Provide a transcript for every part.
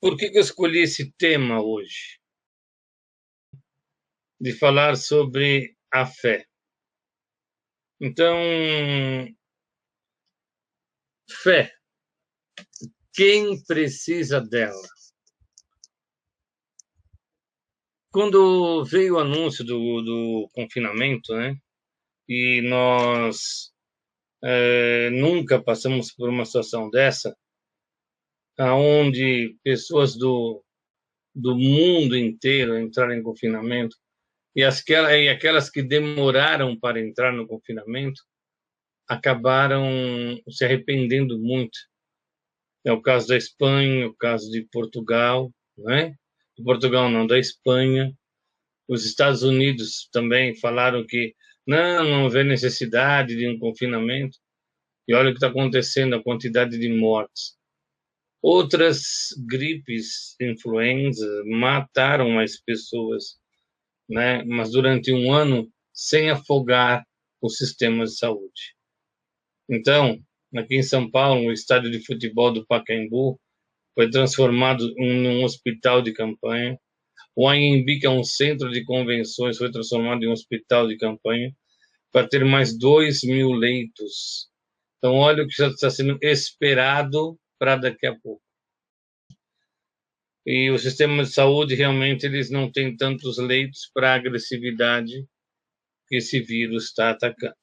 Por que eu escolhi esse tema hoje? De falar sobre a fé. Então, fé. Quem precisa dela? Quando veio o anúncio do confinamento, né? E nós nunca passamos por uma situação dessa, onde pessoas do mundo inteiro entraram em confinamento, e aquelas que demoraram para entrar no confinamento acabaram se arrependendo muito. É o caso da Espanha, o caso de Portugal, né? De Portugal não, da Espanha. Os Estados Unidos também falaram que não vê necessidade de um confinamento. E olha o que está acontecendo, a quantidade de mortes. Outras gripes, influenza, mataram mais pessoas, né? Mas durante um ano, sem afogar o sistema de saúde. Então, aqui em São Paulo, o estádio de futebol do Pacaembu foi transformado em um hospital de campanha. O Anhembi, que é um centro de convenções, foi transformado em um hospital de campanha para ter mais 2.000 leitos. Então, olha o que já está sendo esperado para daqui a pouco. E o sistema de saúde, realmente, eles não têm tantos leitos para a agressividade que esse vírus está atacando.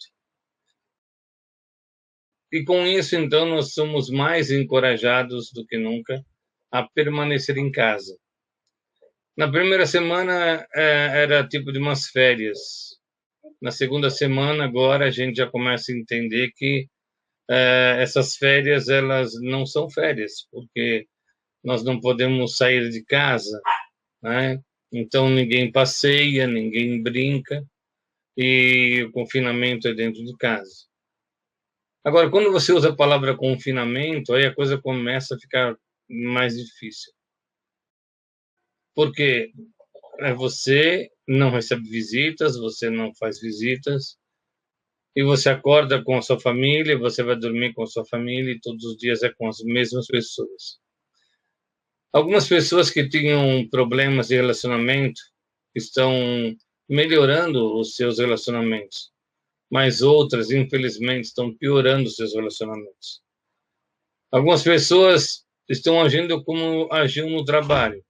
E com isso, então, nós somos mais encorajados do que nunca a permanecer em casa. Na primeira semana era tipo de umas férias. Na segunda semana, agora, a gente já começa a entender que essas férias, elas não são férias, porque nós não podemos sair de casa, né? Então, ninguém passeia, ninguém brinca, e o confinamento é dentro de casa. Agora, quando você usa a palavra confinamento, aí a coisa começa a ficar mais difícil. Porque você não recebe visitas, você não faz visitas, e você acorda com a sua família, você vai dormir com a sua família, e todos os dias é com as mesmas pessoas. Algumas pessoas que tinham problemas de relacionamento estão melhorando os seus relacionamentos, mas outras, infelizmente, estão piorando os seus relacionamentos. Algumas pessoas estão agindo como agiam no trabalho.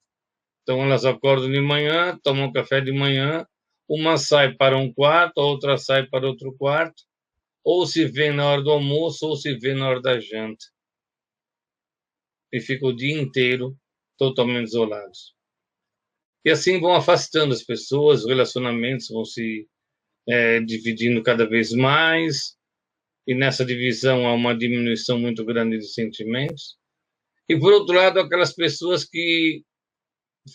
Então, elas acordam de manhã, tomam café de manhã, uma sai para um quarto, a outra sai para outro quarto, ou se vê na hora do almoço, ou se vê na hora da janta. E fica o dia inteiro totalmente isolados. E assim vão afastando as pessoas, os relacionamentos vão se dividindo cada vez mais, e nessa divisão há uma diminuição muito grande de sentimentos. E, por outro lado, aquelas pessoas que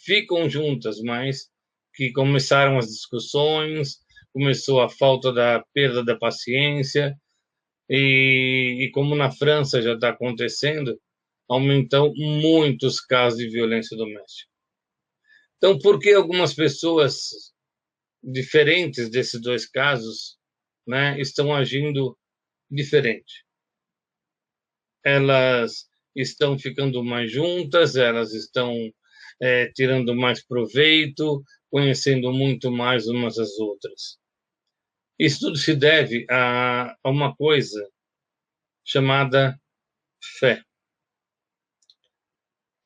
ficam juntas, mas que começaram as discussões, começou a falta da perda da paciência, e como na França já está acontecendo, aumentam muitos casos de violência doméstica. Então, por que algumas pessoas diferentes desses dois casos, né, estão agindo diferente? Elas estão ficando mais juntas, elas estão tirando mais proveito, conhecendo muito mais umas às outras. Isso tudo se deve a uma coisa chamada fé.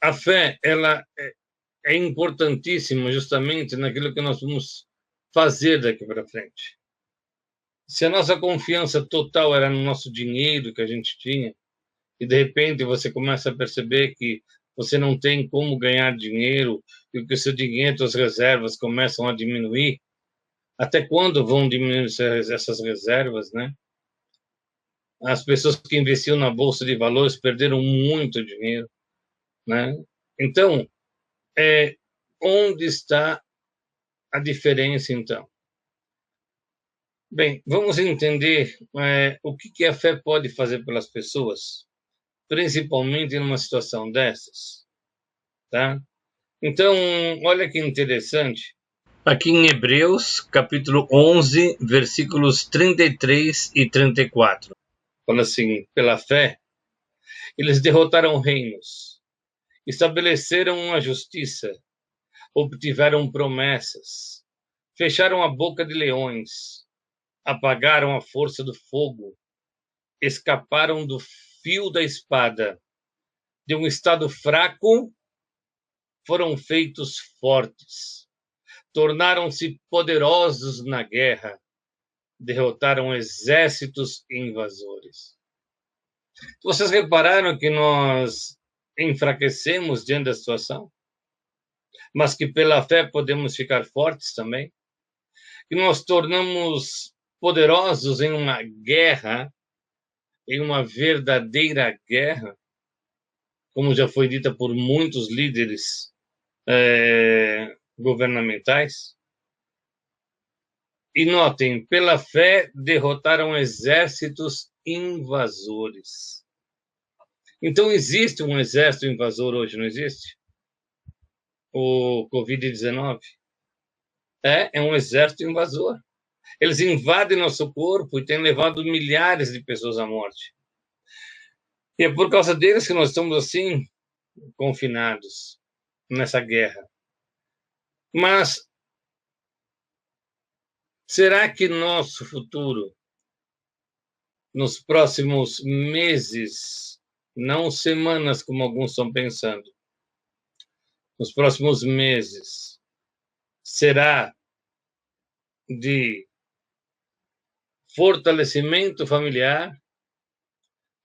A fé, ela é importantíssima justamente naquilo que nós vamos fazer daqui para frente. Se a nossa confiança total era no nosso dinheiro que a gente tinha, e de repente você começa a perceber que você não tem como ganhar dinheiro, e que o seu dinheiro, as reservas começam a diminuir, até quando vão diminuir essas reservas, né? As pessoas que investiam na bolsa de valores perderam muito dinheiro, né? Então, onde está a diferença, então? Bem, vamos entender o que a fé pode fazer pelas pessoas, principalmente numa situação dessas, tá? Então, olha que interessante. Aqui em Hebreus, capítulo 11, versículos 33 e 34. Fala assim, pela fé, eles derrotaram reinos, estabeleceram a justiça, obtiveram promessas, fecharam a boca de leões, apagaram a força do fogo, escaparam do fio da espada. De um estado fraco, foram feitos fortes, tornaram-se poderosos na guerra, derrotaram exércitos invasores. Vocês repararam que nós enfraquecemos diante da situação, mas que pela fé podemos ficar fortes também? Que nós tornamos poderosos em uma guerra, em uma verdadeira guerra, como já foi dita por muitos líderes governamentais. E notem, pela fé derrotaram exércitos invasores. Então existe um exército invasor hoje, não existe? O Covid-19 é um exército invasor. Eles invadem nosso corpo e têm levado milhares de pessoas à morte. E é por causa deles que nós estamos assim, confinados nessa guerra. Mas será que nosso futuro, nos próximos meses, não semanas como alguns estão pensando, nos próximos meses, será de fortalecimento familiar,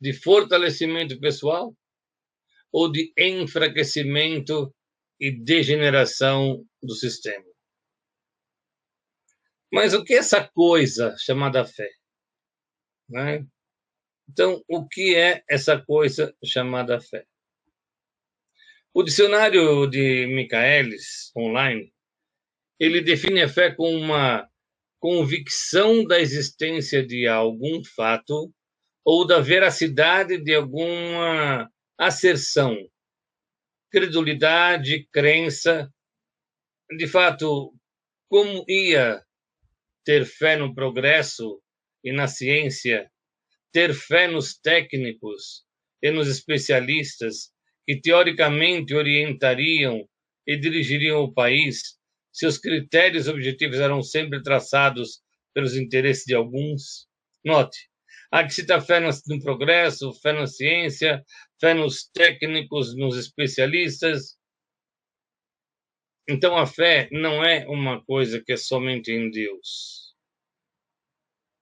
de fortalecimento pessoal, ou de enfraquecimento e degeneração do sistema? Mas o que é essa coisa chamada fé? Né? Então, o que é essa coisa chamada fé? O dicionário de Michaelis, online, ele define a fé como uma convicção da existência de algum fato ou da veracidade de alguma asserção, credulidade, crença. De fato, como ia ter fé no progresso e na ciência, ter fé nos técnicos e nos especialistas que teoricamente orientariam e dirigiriam o país, se os critérios objetivos eram sempre traçados pelos interesses de alguns? Note, há que citar fé no progresso, fé na ciência, fé nos técnicos, nos especialistas. Então, a fé não é uma coisa que é somente em Deus,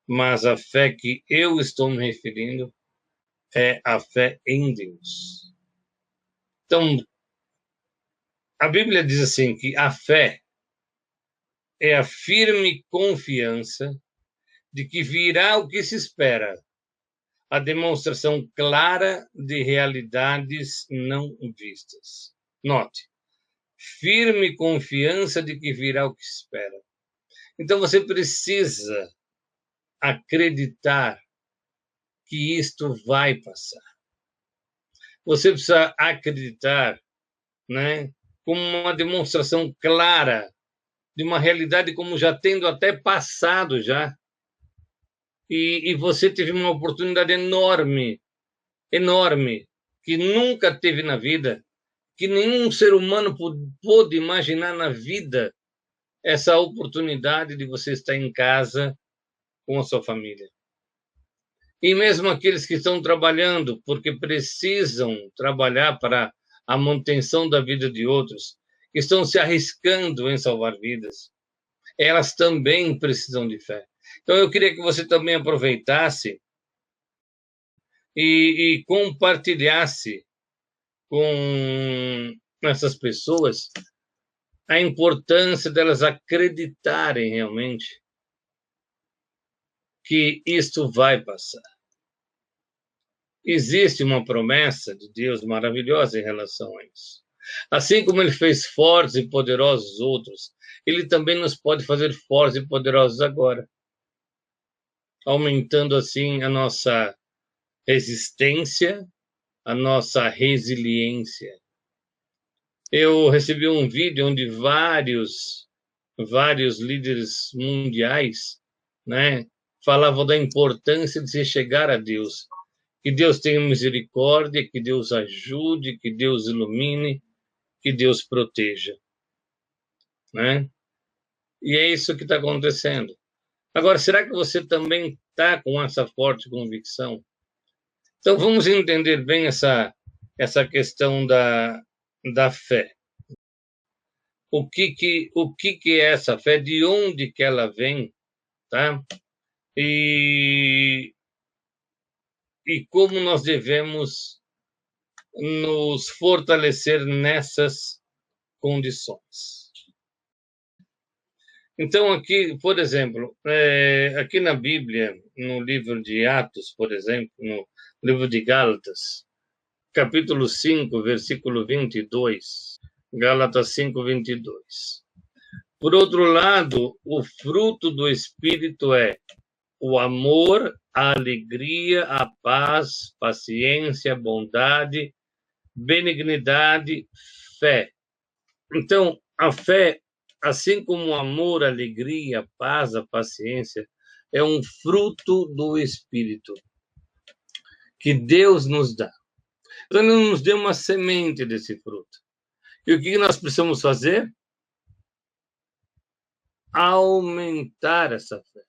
mas a fé que eu estou me referindo é a fé em Deus. Então, a Bíblia diz assim que a fé é a firme confiança de que virá o que se espera, a demonstração clara de realidades não vistas. Note, firme confiança de que virá o que se espera. Então você precisa acreditar que isto vai passar. Você precisa acreditar, né, como uma demonstração clara de uma realidade como já tendo até passado já. E você teve uma oportunidade enorme, enorme, que nunca teve na vida, que nenhum ser humano pôde imaginar na vida, essa oportunidade de você estar em casa com a sua família. E mesmo aqueles que estão trabalhando, porque precisam trabalhar para a manutenção da vida de outros, que estão se arriscando em salvar vidas, elas também precisam de fé. Então, eu queria que você também aproveitasse e compartilhasse com essas pessoas a importância delas acreditarem realmente que isto vai passar. Existe uma promessa de Deus maravilhosa em relação a isso. Assim como ele fez fortes e poderosos outros, ele também nos pode fazer fortes e poderosos agora, aumentando assim a nossa resistência, a nossa resiliência. Eu recebi um vídeo onde vários líderes mundiais, né, falavam da importância de se chegar a Deus, Que Deus tenha misericórdia, que Deus ajude, que Deus ilumine, que Deus proteja, né? E é isso que está acontecendo. Agora, será que você também está com essa forte convicção? Então, vamos entender bem essa questão da fé. O que é essa fé? De onde que ela vem, tá? E como nós devemos nos fortalecer nessas condições. Então, aqui, por exemplo, aqui na Bíblia, no livro de Atos, por exemplo, no livro de Gálatas, capítulo 5, versículo 22, Gálatas 5, 22. Por outro lado, o fruto do Espírito é o amor, a alegria, a paz, paciência, bondade, benignidade, fé. Então, a fé, assim como o amor, a alegria, a paz, a paciência, é um fruto do Espírito que Deus nos dá. Então, Ele nos deu uma semente desse fruto. E o que nós precisamos fazer? Aumentar essa fé,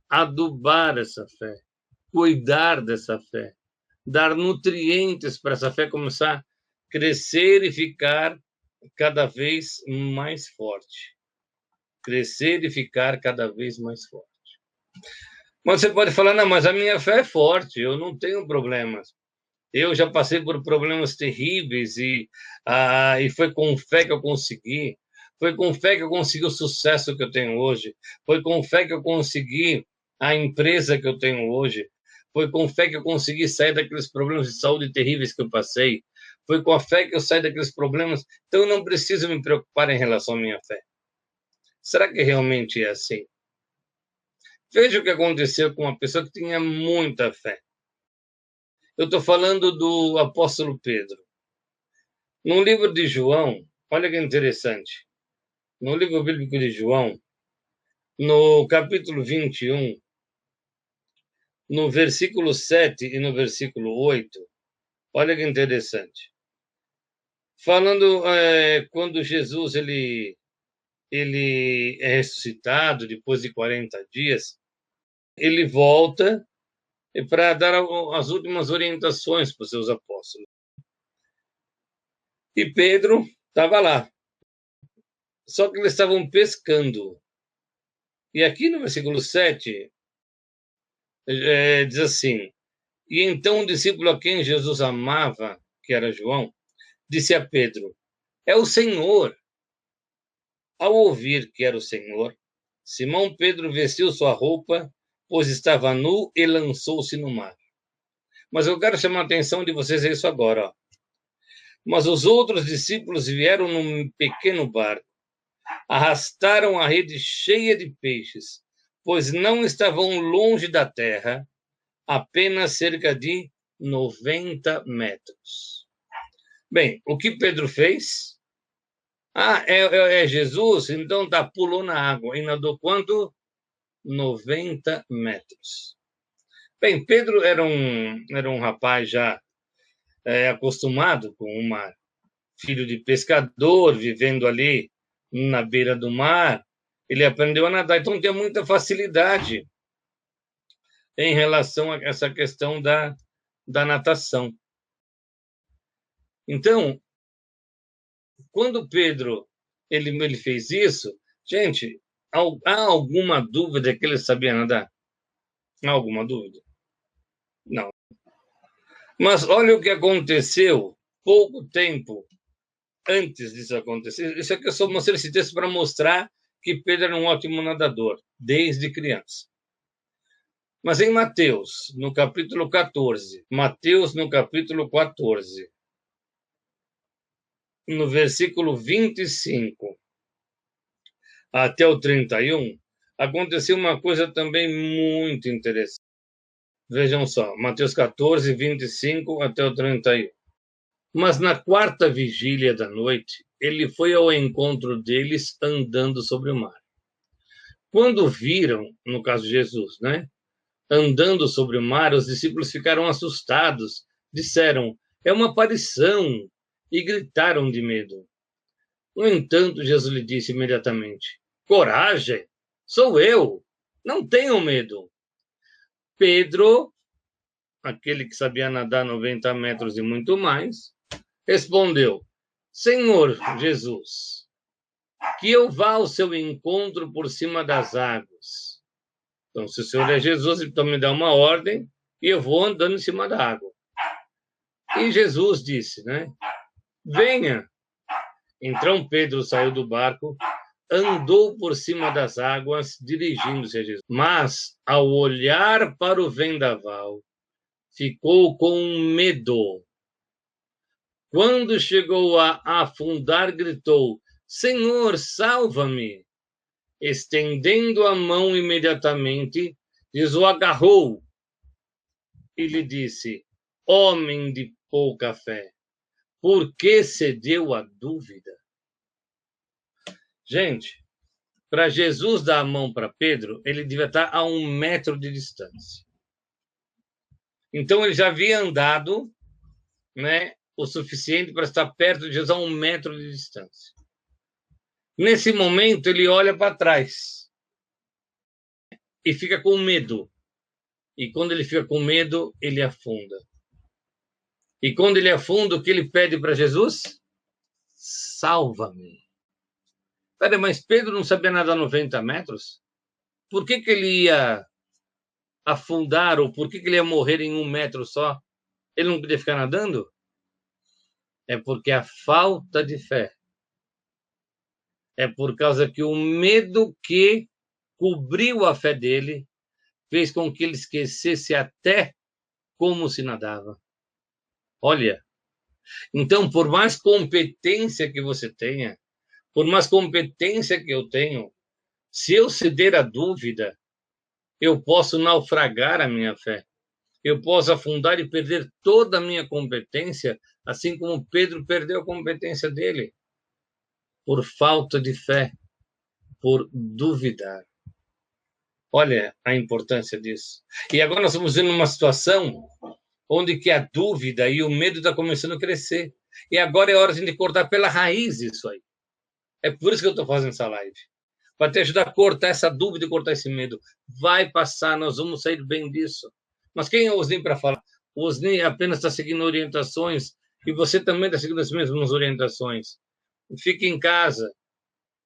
adubar essa fé, cuidar dessa fé, dar nutrientes para essa fé começar a crescer e ficar cada vez mais forte. Crescer e ficar cada vez mais forte. Mas você pode falar, não, mas a minha fé é forte, eu não tenho problemas. Eu já passei por problemas terríveis e foi com fé que eu consegui. Foi com fé que eu consegui o sucesso que eu tenho hoje. Foi com fé que eu consegui a empresa que eu tenho hoje. Foi com fé que eu consegui sair daqueles problemas de saúde terríveis que eu passei. Foi com a fé que eu saí daqueles problemas. Então, eu não preciso me preocupar em relação à minha fé. Será que realmente é assim? Veja o que aconteceu com uma pessoa que tinha muita fé. Eu estou falando do apóstolo Pedro. No livro de João, olha que interessante. No livro bíblico de João, no capítulo 21, no versículo 7 e no versículo 8, olha que interessante. Falando quando Jesus ele é ressuscitado depois de 40 dias, ele volta para dar as últimas orientações para os seus apóstolos. E Pedro estava lá. Só que eles estavam pescando. E aqui no versículo 7, diz assim: E então o discípulo a quem Jesus amava, que era João, disse a Pedro: É o Senhor. Ao ouvir que era o Senhor, Simão Pedro vestiu sua roupa, pois estava nu, e lançou-se no mar. Mas eu quero chamar a atenção de vocês a isso agora. Ó. Mas os outros discípulos vieram num pequeno barco, arrastaram a rede cheia de peixes, pois não estavam longe da terra, apenas cerca de 90 metros. Bem, o que Pedro fez? É Jesus? Então pulou na água e nadou quanto? 90 metros. Bem, Pedro era um rapaz já acostumado com o mar, filho de pescador, vivendo ali na beira do mar. Ele aprendeu a nadar, então tinha muita facilidade em relação a essa questão da natação. Então, quando Pedro ele fez isso, gente, há alguma dúvida que ele sabia nadar? Há alguma dúvida? Não. Mas olha o que aconteceu pouco tempo antes disso acontecer. Isso aqui eu só mostrei esse texto para mostrar que Pedro era um ótimo nadador, desde criança. Mas em Mateus, no capítulo 14, no versículo 25 até o 31, aconteceu uma coisa também muito interessante. Vejam só, Mateus 14, 25 até o 31. Mas na quarta vigília da noite, ele foi ao encontro deles andando sobre o mar. Quando viram, no caso de Jesus, né? andando sobre o mar, os discípulos ficaram assustados. Disseram: é uma aparição, e gritaram de medo. No entanto, Jesus lhe disse imediatamente: coragem, sou eu, não tenham medo. Pedro, aquele que sabia nadar 90 metros e muito mais, respondeu: Senhor Jesus, que eu vá ao seu encontro por cima das águas. Então, se o Senhor é Jesus, então me dá uma ordem e eu vou andando em cima da água. E Jesus disse, né? Venha. Então Pedro saiu do barco, andou por cima das águas, dirigindo-se a Jesus. Mas, ao olhar para o vendaval, ficou com medo. Quando chegou a afundar, gritou: Senhor, salva-me! Estendendo a mão imediatamente, Jesus o agarrou e lhe disse: homem de pouca fé, por que cedeu à dúvida? Gente, para Jesus dar a mão para Pedro, ele devia estar a 1 metro de distância. Então ele já havia andado, né, o suficiente para estar perto de Jesus a 1 metro de distância. Nesse momento, ele olha para trás e fica com medo. E quando ele fica com medo, ele afunda. E quando ele afunda, o que ele pede para Jesus? Salva-me. Peraí, mas Pedro não sabia nadar 90 metros? Por que ele ia afundar ou por que ele ia morrer em 1 metro só? Ele não podia ficar nadando? É porque a falta de fé. É por causa que o medo que cobriu a fé dele fez com que ele esquecesse até como se nadava. Olha, então, por mais competência que você tenha, por mais competência que eu tenho, se eu ceder à dúvida, eu posso naufragar a minha fé. Eu posso afundar e perder toda a minha competência, assim como Pedro perdeu a competência dele, por falta de fé, por duvidar. Olha a importância disso. E agora nós estamos vendo uma situação onde que a dúvida e o medo está começando a crescer. E agora é hora de a gente cortar pela raiz isso aí. É por isso que eu estou fazendo essa live. Para te ajudar a cortar essa dúvida e cortar esse medo. Vai passar, nós vamos sair bem disso. Mas quem é o Osni para falar? O Osni apenas está seguindo orientações e você também está seguindo as mesmas orientações. Fique em casa.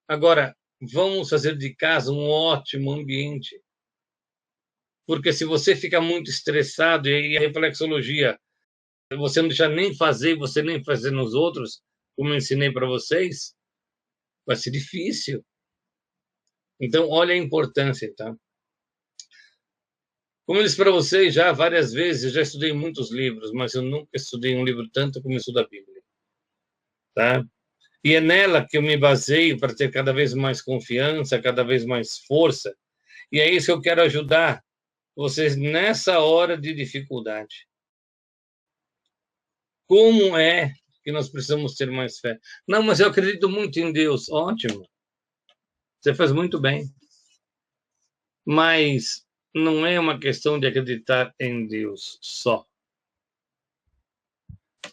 Agora, vamos fazer de casa um ótimo ambiente. Porque se você fica muito estressado, e a reflexologia, você não deixa nem fazer, você nem fazer nos outros, como eu ensinei para vocês, vai ser difícil. Então, olha a importância, tá? Como eu disse para vocês já várias vezes, eu já estudei muitos livros, mas eu nunca estudei um livro tanto como eu estudo a Bíblia, tá? E é nela que eu me baseio para ter cada vez mais confiança, cada vez mais força. E é isso que eu quero ajudar vocês nessa hora de dificuldade. Como é que nós precisamos ter mais fé? Não, mas eu acredito muito em Deus. Ótimo. Você faz muito bem. Mas não é uma questão de acreditar em Deus só.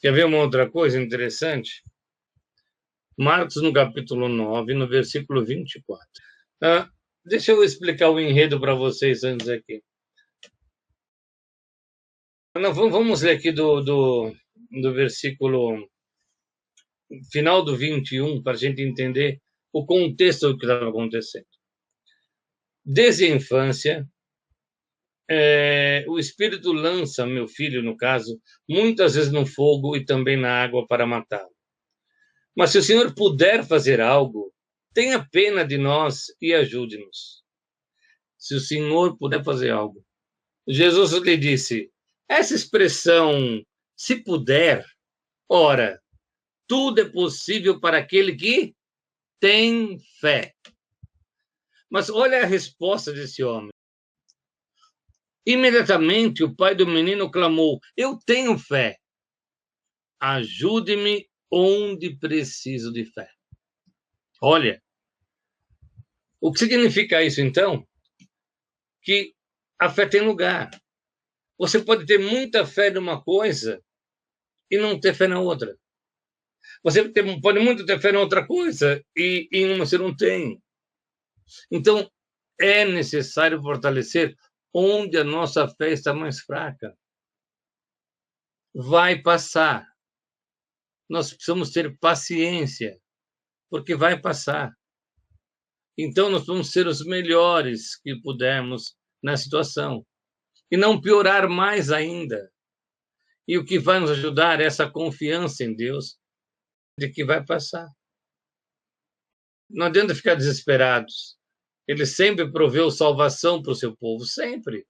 Quer ver uma outra coisa interessante? Marcos, no capítulo 9, no versículo 24. Deixa eu explicar o enredo para vocês antes aqui. Não, vamos ler aqui do versículo final do 21, para a gente entender o contexto do que estava acontecendo. Desde a infância, o Espírito lança meu filho, no caso, muitas vezes no fogo e também na água para matá-lo. Mas se o Senhor puder fazer algo, tenha pena de nós e ajude-nos. Se o Senhor puder fazer algo. Jesus lhe disse, essa expressão, se puder, ora, tudo é possível para aquele que tem fé. Mas olha a resposta desse homem. Imediatamente o pai do menino clamou, eu tenho fé. Ajude-me onde preciso de fé. Olha, o que significa isso então? Que a fé tem lugar. Você pode ter muita fé numa coisa e não ter fé na outra. Você pode muito ter fé na outra coisa e em uma você não tem. Então, é necessário fortalecer onde a nossa fé está mais fraca. Vai passar. Nós precisamos ter paciência, porque vai passar. Então, nós vamos ser os melhores que pudermos na situação. E não piorar mais ainda. E o que vai nos ajudar é essa confiança em Deus de que vai passar. Não adianta ficar desesperados. Ele sempre proveu salvação para o seu povo, sempre.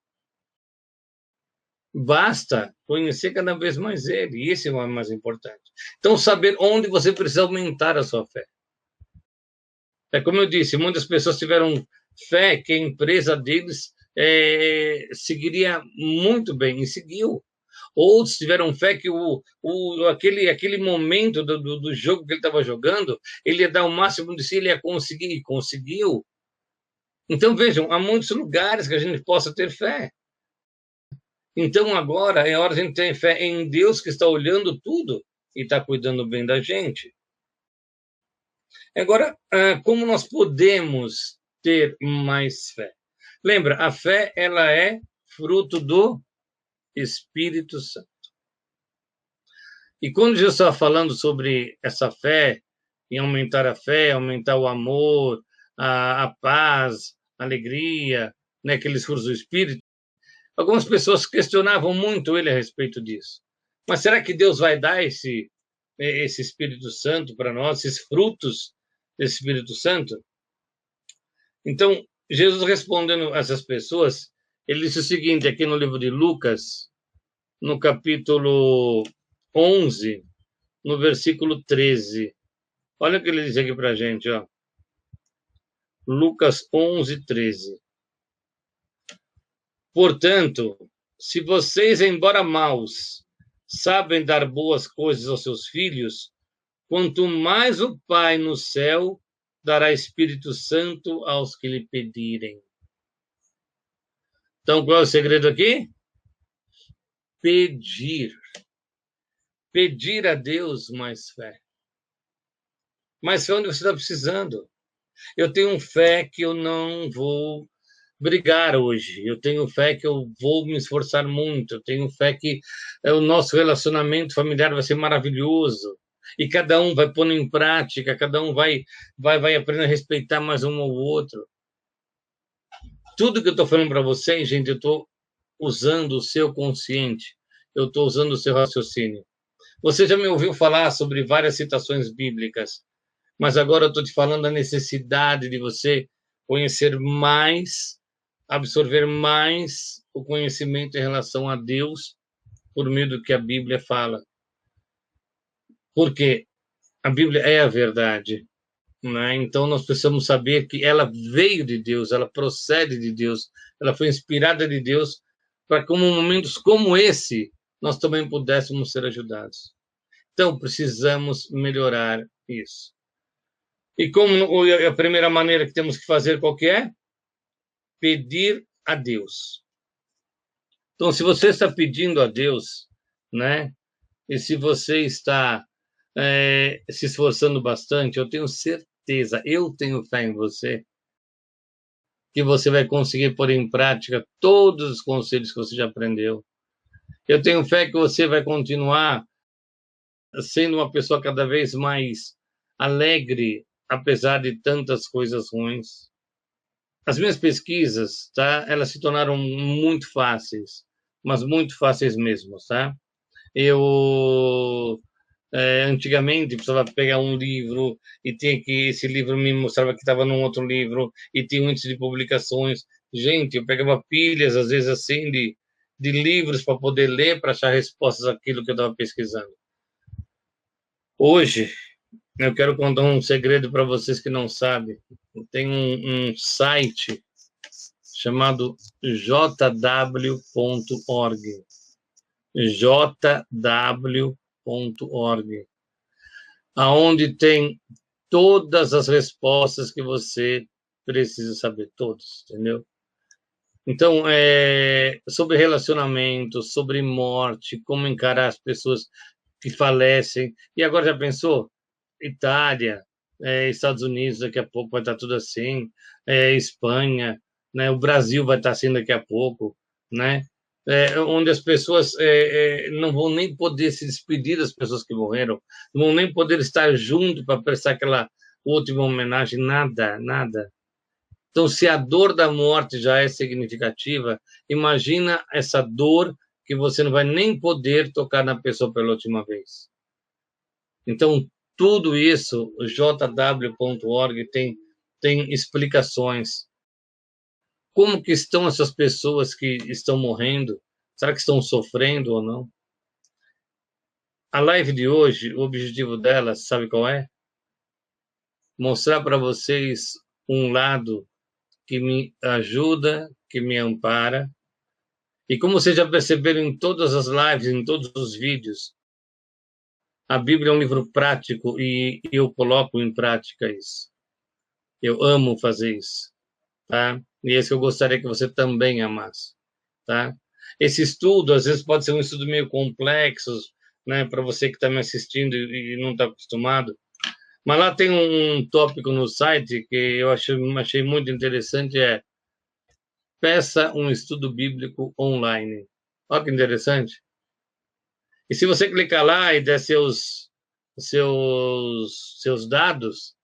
Basta conhecer cada vez mais ele, e esse é o mais importante. Então, saber onde você precisa aumentar a sua fé. É como eu disse, muitas pessoas tiveram fé que a empresa deles seguiria muito bem, e seguiu. Outros tiveram fé que aquele momento do jogo que ele estava jogando, ele ia dar o máximo de si, ele ia conseguir, e conseguiu. Então, vejam, há muitos lugares que a gente possa ter fé. Então, agora é hora de a gente ter fé em Deus que está olhando tudo e está cuidando bem da gente. Agora, como nós podemos ter mais fé? Lembra, a fé ela é fruto do Espírito Santo. E quando Jesus estava falando sobre essa fé, em aumentar a fé, aumentar o amor, a paz, a alegria, né, aqueles frutos do Espírito, algumas pessoas questionavam muito ele a respeito disso. Mas será que Deus vai dar esse Espírito Santo para nós, esses frutos desse Espírito Santo? Então, Jesus respondendo a essas pessoas, ele disse o seguinte, aqui no livro de Lucas, no capítulo 11, no versículo 13. Olha o que ele diz aqui para a gente, ó. Lucas 11, 13. Portanto, se vocês, embora maus, sabem dar boas coisas aos seus filhos, quanto mais o Pai no céu dará Espírito Santo aos que lhe pedirem. Então, qual é o segredo aqui? Pedir. Pedir a Deus mais fé. Mais fé onde você está precisando. Eu tenho fé que eu não vou brigar hoje. Eu tenho fé que eu vou me esforçar muito. Eu tenho fé que o nosso relacionamento familiar vai ser maravilhoso. E cada um vai pondo em prática, cada um vai aprender a respeitar mais um ao outro. Tudo que eu estou falando para vocês, gente, eu estou usando o seu consciente. Eu estou usando o seu raciocínio. Você já me ouviu falar sobre várias citações bíblicas, mas agora eu estou te falando da necessidade de você conhecer mais, absorver mais o conhecimento em relação a Deus por meio do que a Bíblia fala. Porque a Bíblia é a verdade, né? Então nós precisamos saber que ela veio de Deus, ela procede de Deus, ela foi inspirada de Deus para que em momentos como esse nós também pudéssemos ser ajudados. Então precisamos melhorar isso. E como a primeira maneira que temos que fazer qual que é? Pedir a Deus. Então, se você está pedindo a Deus, né? E se você está se esforçando bastante, eu tenho certeza, eu tenho fé em você, que você vai conseguir pôr em prática todos os conselhos que você já aprendeu. Eu tenho fé que você vai continuar sendo uma pessoa cada vez mais alegre, apesar de tantas coisas ruins. As minhas pesquisas, tá? Elas se tornaram muito fáceis, mas muito fáceis mesmo, tá? Eu antigamente precisava pegar um livro e tinha que esse livro me mostrava que estava num outro livro e tinha um índice de publicações. Gente, eu pegava pilhas às vezes assim de livros para poder ler para achar respostas àquilo que eu estava pesquisando. Hoje eu quero contar um segredo para vocês que não sabem. Tem um site chamado jw.org. jw.org, aonde tem todas as respostas que você precisa saber, todos, entendeu? Então, sobre relacionamento, sobre morte, como encarar as pessoas que falecem. E agora já pensou? Itália, Estados Unidos, daqui a pouco vai estar tudo assim, Espanha, né? O Brasil vai estar assim daqui a pouco, né? Onde as pessoas não vão nem poder se despedir das pessoas que morreram, não vão nem poder estar junto para prestar aquela última homenagem, nada, nada. Então, se a dor da morte já é significativa, imagina essa dor que você não vai nem poder tocar na pessoa pela última vez. Então, tudo isso, o jw.org tem explicações. Como que estão essas pessoas que estão morrendo? Será que estão sofrendo ou não? A live de hoje, o objetivo dela, sabe qual é? Mostrar para vocês um lado que me ajuda, que me ampara. E como vocês já perceberam em todas as lives, em todos os vídeos, a Bíblia é um livro prático e eu coloco em prática isso. Eu amo fazer isso, tá? E esse eu gostaria que você também amasse, tá? Esse estudo, às vezes, pode ser um estudo meio complexo, né, para você que está me assistindo e não está acostumado. Mas lá tem um tópico no site que eu achei muito interessante, peça um estudo bíblico online. Olha que interessante. E se você clicar lá e der seus dados,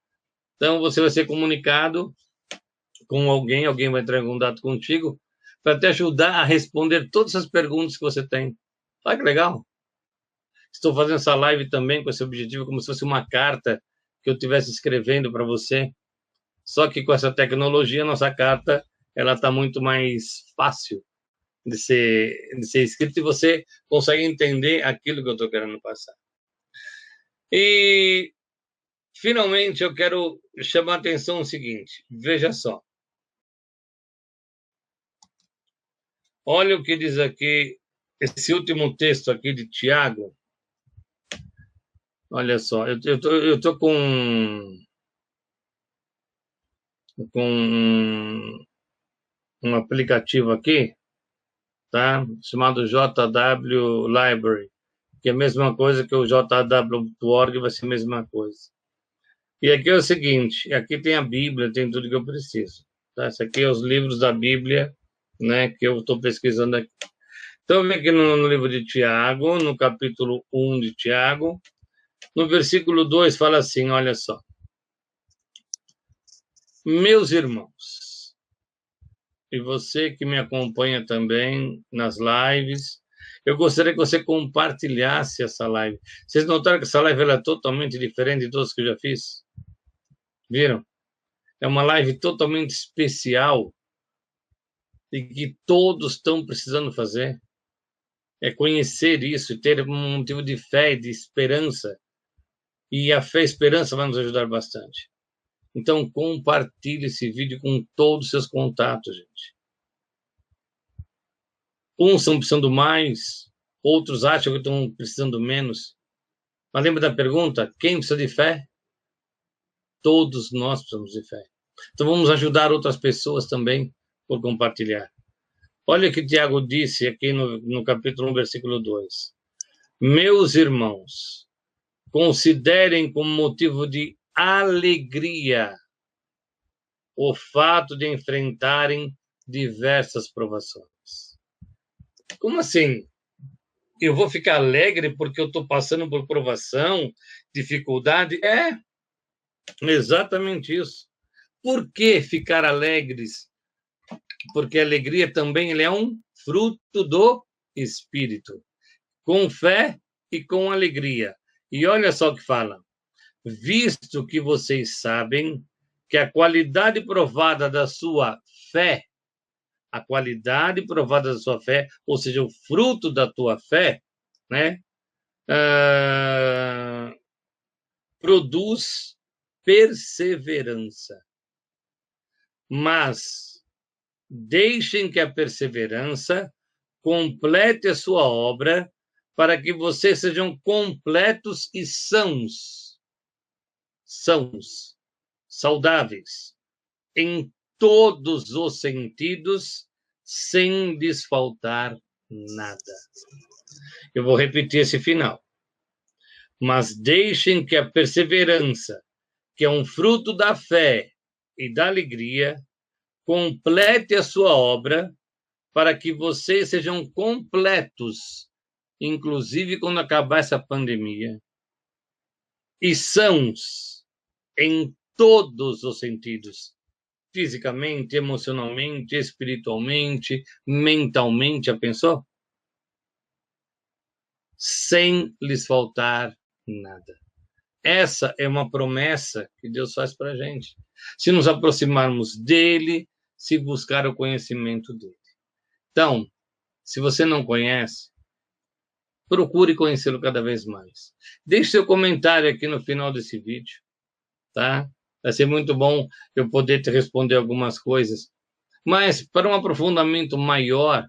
então você vai ser comunicado com alguém, alguém vai entrar em contato contigo para te ajudar a responder todas as perguntas que você tem. Olha que legal. Estou fazendo essa live também com esse objetivo, como se fosse uma carta que eu estivesse escrevendo para você. Só que com essa tecnologia, nossa carta ela está muito mais fácil de ser escrita e você consegue entender aquilo que eu estou querendo passar. E, finalmente, eu quero chamar a atenção o seguinte, veja só. Olha o que diz aqui, esse último texto aqui de Tiago. Olha só, eu tô com um aplicativo aqui, tá? Chamado JW Library, que é a mesma coisa que o JW.org, vai ser a mesma coisa. E aqui é o seguinte, aqui tem a Bíblia, tem tudo que eu preciso, tá? Isso aqui é os livros da Bíblia, né, que eu estou pesquisando aqui. Então, vem aqui no livro de Tiago, no capítulo 1 de Tiago, no versículo 2 fala assim, olha só. Meus irmãos, e você que me acompanha também nas lives, eu gostaria que você compartilhasse essa live. Vocês notaram que essa live ela é totalmente diferente de todas que eu já fiz? Viram? É uma live totalmente especial e que todos estão precisando fazer. É conhecer isso e ter um motivo de fé e de esperança. E a fé e a esperança vai nos ajudar bastante. Então, compartilhe esse vídeo com todos os seus contatos, gente. Uns estão precisando mais, outros acham que estão precisando menos. Mas lembra da pergunta? Quem precisa de fé? Todos nós precisamos de fé. Então, vamos ajudar outras pessoas também por compartilhar. Olha o que Tiago disse aqui no capítulo 1, versículo 2. Meus irmãos, considerem como motivo de alegria o fato de enfrentarem diversas provações. Como assim? Eu vou ficar alegre porque eu estou passando por provação, dificuldade? É exatamente isso. Por que ficar alegres? Porque a alegria também é um fruto do Espírito, com fé e com alegria. E olha só o que fala. Visto que vocês sabem que a qualidade provada da sua fé, a qualidade provada da sua fé, ou seja, o fruto da tua fé, né, produz perseverança. Mas deixem que a perseverança complete a sua obra para que vocês sejam completos e saudáveis, em todos os sentidos, sem lhes faltar nada. Eu vou repetir esse final. Mas deixem que a perseverança, que é um fruto da fé e da alegria, complete a sua obra, para que vocês sejam completos, inclusive quando acabar essa pandemia, e sãos em todos os sentidos, fisicamente, emocionalmente, espiritualmente, mentalmente, já pensou? Sem lhes faltar nada. Essa é uma promessa que Deus faz para a gente. Se nos aproximarmos dele, se buscar o conhecimento dele. Então, se você não conhece, procure conhecê-lo cada vez mais. Deixe seu comentário aqui no final desse vídeo, tá? Vai ser muito bom eu poder te responder algumas coisas. Mas, para um aprofundamento maior,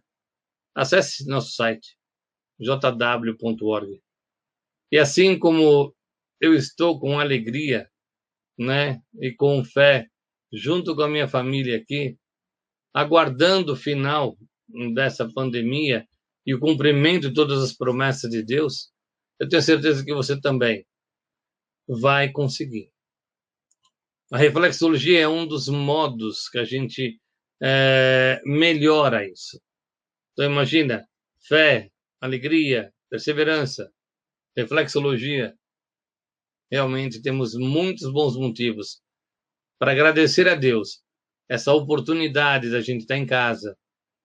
acesse nosso site, jw.org. E assim como eu estou com alegria, né, e com fé, junto com a minha família aqui, aguardando o final dessa pandemia e o cumprimento de todas as promessas de Deus, eu tenho certeza que você também vai conseguir. A reflexologia é um dos modos que a gente melhora isso. Então, imagina, fé, alegria, perseverança, reflexologia. Realmente temos muitos bons motivos para agradecer a Deus essa oportunidade da gente estar em casa,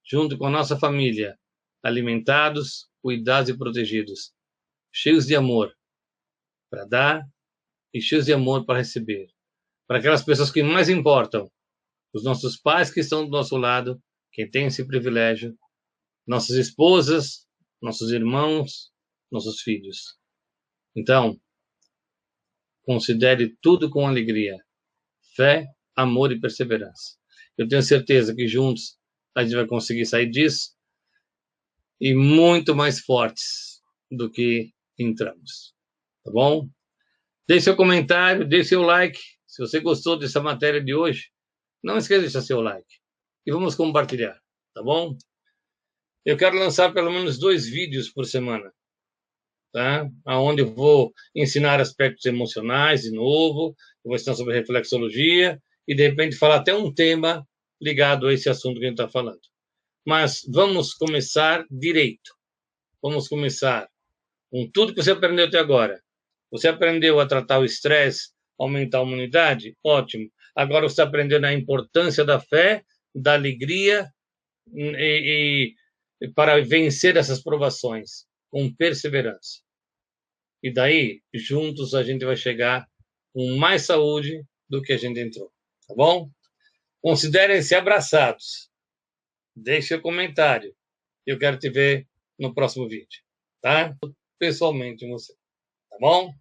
junto com a nossa família, alimentados, cuidados e protegidos, cheios de amor para dar e cheios de amor para receber. Para aquelas pessoas que mais importam, os nossos pais que estão do nosso lado, quem tem esse privilégio, nossas esposas, nossos irmãos, nossos filhos. Então, considere tudo com alegria, fé, amor e perseverança. Eu tenho certeza que juntos a gente vai conseguir sair disso e muito mais fortes do que entramos. Tá bom? Deixe seu comentário, deixe seu like. Se você gostou dessa matéria de hoje, não esqueça de deixar seu like. E vamos compartilhar, tá bom? Eu quero lançar pelo menos 2 vídeos por semana, tá? Onde eu vou ensinar aspectos emocionais de novo, eu vou ensinar sobre reflexologia e, de repente, falar até um tema ligado a esse assunto que a gente está falando. Mas vamos começar direito. Vamos começar com tudo que você aprendeu até agora. Você aprendeu a tratar o estresse, aumentar a imunidade? Ótimo. Agora você aprendeu a importância da fé, da alegria e para vencer essas provações com perseverança. E daí, juntos, a gente vai chegar com mais saúde do que a gente entrou. Tá bom? Considerem-se abraçados. Deixe seu comentário. Eu quero te ver no próximo vídeo. Tá? Pessoalmente, você. Tá bom?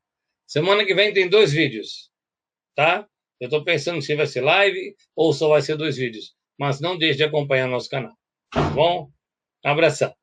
Semana que vem tem 2 vídeos. Tá? Eu estou pensando se vai ser live ou só vai ser 2 vídeos. Mas não deixe de acompanhar nosso canal. Tá bom? Abração.